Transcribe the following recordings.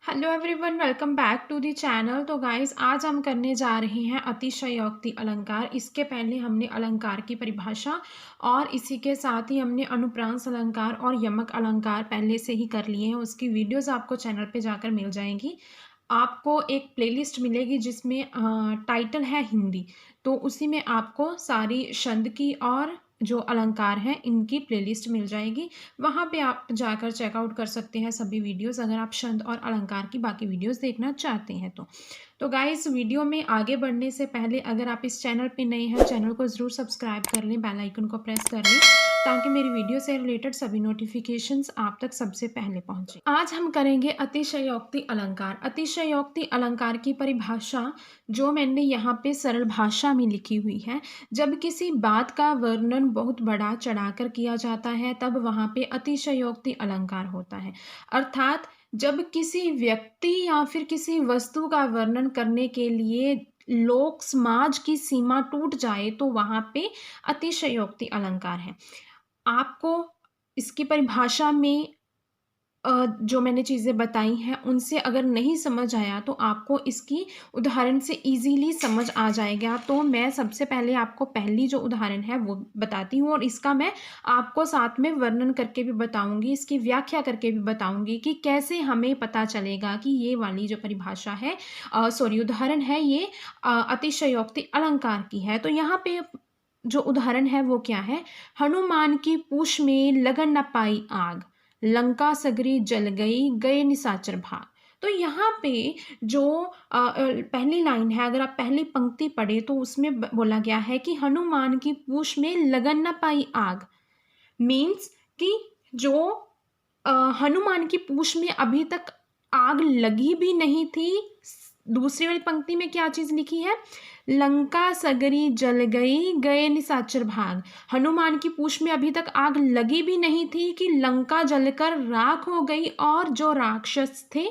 Hello everyone, welcome back to the channel. तो guys, आज हम करने जा रहे हैं अतिशयोक्ति अलंकार। इसके पहले हमने अलंकार की परिभाषा और इसी के साथ ही हमने अनुप्रांस अलंकार और यमक अलंकार पहले से ही कर लिए हैं। उसकी वीडियोस आपको चैनल पे जाकर मिल जाएंगी। आपको एक प्लेलिस्ट मिलेगी जिसमें टाइटल है हिंदी, तो उसी में आपको सारी छंद की और जो अलंकार हैं इनकी प्लेलिस्ट मिल जाएगी। वहाँ पे आप जाकर चेकआउट कर सकते हैं सभी वीडियोस, अगर आप छंद और अलंकार की बाकी वीडियोस देखना चाहते हैं तो गाइस, वीडियो में आगे बढ़ने से पहले अगर आप इस चैनल पे नए हैं, चैनल को ज़रूर सब्सक्राइब कर लें, बेल आइकन को प्रेस कर लें ताकि मेरी वीडियो से रिलेटेड सभी नोटिफिकेशंस आप तक सबसे पहले पहुंचे। आज हम करेंगे अतिशयोक्ति अलंकार। अतिशयोक्ति अलंकार की परिभाषा जो मैंने यहाँ पे सरल भाषा में लिखी हुई है। जब किसी बात का वर्णन बहुत बड़ा चढ़ाकर किया जाता है तब वहाँ पे अतिशयोक्ति अलंकार होता है। अर्थात जब किसी व्यक्ति या फिर किसी वस्तु का वर्णन करने के लिए लोक समाज की सीमा टूट जाए तो वहाँ पे अतिशयोक्ति अलंकार है। आपको इसकी परिभाषा में जो मैंने चीज़ें बताई हैं उनसे अगर नहीं समझ आया तो आपको इसकी उदाहरण से इजीली समझ आ जाएगा। तो मैं सबसे पहले आपको पहली जो उदाहरण है वो बताती हूँ और इसका मैं आपको साथ में वर्णन करके भी बताऊंगी, इसकी व्याख्या करके भी बताऊंगी कि कैसे हमें पता चलेगा कि ये वाली जो परिभाषा है उदाहरण है ये अतिशयोक्ति अलंकार की है। तो यहाँ पे जो उदाहरण है वो क्या है? हनुमान की पूछ में लगन न पाई आग, लंका सगरी जल गई, गए निशाचर भाग। तो यहाँ पे जो पहली लाइन है, अगर आप पहली पंक्ति पढ़े तो उसमें बोला गया है कि हनुमान की पूछ में लगन न पाई आग। मीन्स कि जो हनुमान की पूछ में अभी तक आग लगी भी नहीं थी। दूसरी वाली पंक्ति में क्या चीज लिखी है? लंका सगरी जल गई, गए निशाचर भाग। हनुमान की पूछ में अभी तक आग लगी भी नहीं थी कि लंका जलकर राख हो गई और जो राक्षस थे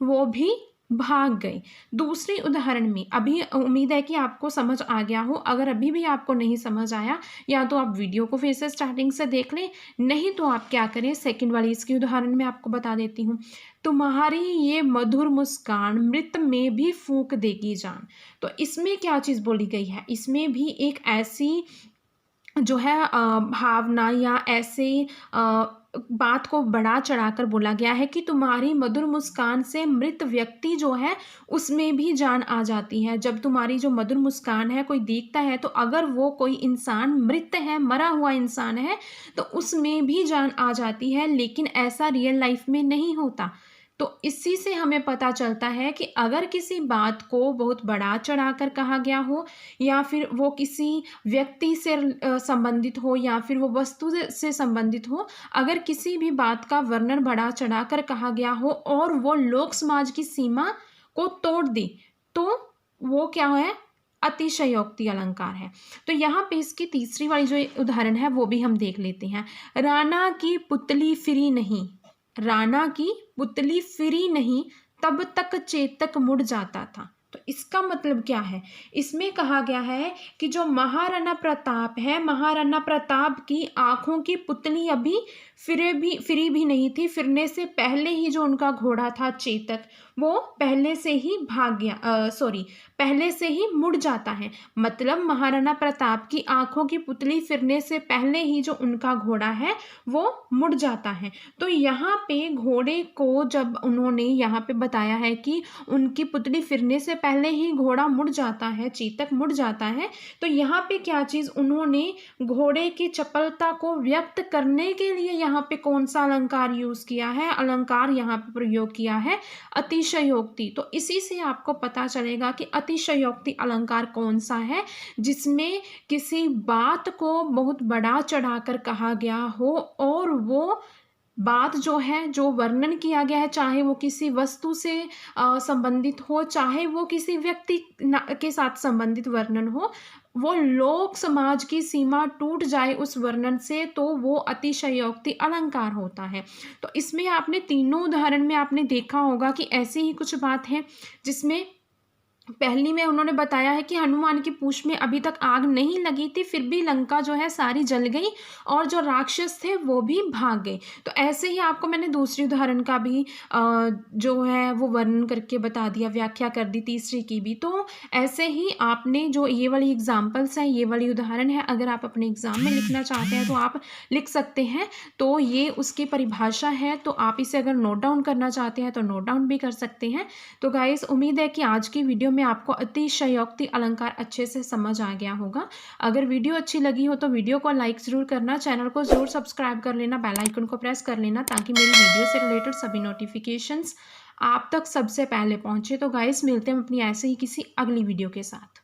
वो भी भाग गए। दूसरी उदाहरण में, अभी उम्मीद है कि आपको समझ आ गया हो। अगर अभी भी आपको नहीं समझ आया या तो आप वीडियो को फिर से स्टार्टिंग से देख लें, नहीं तो आप क्या करें, सेकंड वाली इसकी उदाहरण में आपको बता देती हूँ। तुम्हारी ये मधुर मुस्कान मृत में भी फूंक देगी जान। तो इसमें क्या चीज़ बोली गई है? इसमें भी एक ऐसी जो है भावना या ऐसे बात को बढ़ा चढ़ाकर बोला गया है कि तुम्हारी मधुर मुस्कान से मृत व्यक्ति जो है उसमें भी जान आ जाती है। जब तुम्हारी जो मधुर मुस्कान है कोई देखता है तो अगर वो कोई इंसान मृत है, मरा हुआ इंसान है, तो उसमें भी जान आ जाती है। लेकिन ऐसा रियल लाइफ में नहीं होता। तो इसी से हमें पता चलता है कि अगर किसी बात को बहुत बढ़ा चढ़ाकर कहा गया हो या फिर वो किसी व्यक्ति से संबंधित हो या फिर वो वस्तु से संबंधित हो, अगर किसी भी बात का वर्णन बढ़ा चढ़ाकर कहा गया हो और वो लोक समाज की सीमा को तोड़ दे तो वो क्या है? अतिशयोक्ति अलंकार है। तो यहाँ पे इसकी तीसरी वाली जो उदाहरण है वो भी हम देख लेते हैं। राणा की पुतली फिरी नहीं, राणा की पुतली फिरी नहीं, तब तक चेतक मुड़ जाता था। तो इसका मतलब क्या है? इसमें कहा गया है कि जो महाराणा प्रताप है, महाराणा प्रताप की आंखों की पुतली अभी फिरी भी नहीं थी। फिरने से पहले ही जो उनका घोड़ा था चेतक, वो पहले से ही भाग गया, पहले से ही मुड़ जाता है। मतलब महाराणा प्रताप की आंखों की पुतली फिरने से पहले ही जो उनका घोड़ा है वो मुड़ जाता है। तो यहाँ पे घोड़े को जब उन्होंने यहाँ पे बताया है कि उनकी पुतली फिरने से पहले ही घोड़ा मुड़ जाता है, चेतक मुड़ जाता है, तो यहाँ पे क्या चीज उन्होंने घोड़े की चपलता को व्यक्त करने के लिए यहाँ पे कौन सा अलंकार यूज किया है? अलंकार यहाँ पे प्रयोग किया है अतिशयोक्ति। तो इसी से आपको पता चलेगा कि अतिशयोक्ति अलंकार कौन सा है, जिसमें किसी बात को बहुत बढ़ा चढ़ाकर कहा गया हो और वो बात जो है, जो वर्णन किया गया है, चाहे वो किसी वस्तु से संबंधित हो, चाहे वो किसी व्यक्ति के साथ संबंधित वर्णन हो, वो लोक समाज की सीमा टूट जाए उस वर्णन से, तो वो अतिशयोक्ति अलंकार होता है। तो इसमें आपने तीनों उदाहरण में आपने देखा होगा कि ऐसी ही कुछ बात है जिसमें पहली में उन्होंने बताया है कि हनुमान की पूँछ में अभी तक आग नहीं लगी थी, फिर भी लंका जो है सारी जल गई और जो राक्षस थे वो भी भाग गए। तो ऐसे ही आपको मैंने दूसरी उदाहरण का भी जो है वो वर्णन करके बता दिया, व्याख्या कर दी तीसरी की भी। तो ऐसे ही आपने जो ये वाली एग्ज़ाम्पल्स हैं, ये वाली उदाहरण है, अगर आप अपने एग्ज़ाम में लिखना चाहते हैं तो आप लिख सकते हैं। तो ये उसकी परिभाषा है, तो आप इसे अगर नोट डाउन करना चाहते हैं तो नोट डाउन भी कर सकते हैं। तो गाइस उम्मीद है कि आज की वीडियो में आपको अतिशयोक्ति अलंकार अच्छे से समझ आ गया होगा। अगर वीडियो अच्छी लगी हो तो वीडियो को लाइक ज़रूर करना, चैनल को ज़रूर सब्सक्राइब कर लेना, बेल आइकन को प्रेस कर लेना ताकि मेरी वीडियो से रिलेटेड सभी नोटिफिकेशंस आप तक सबसे पहले पहुंचे। तो गाइस मिलते हैं अपनी ऐसे ही किसी अगली वीडियो के साथ।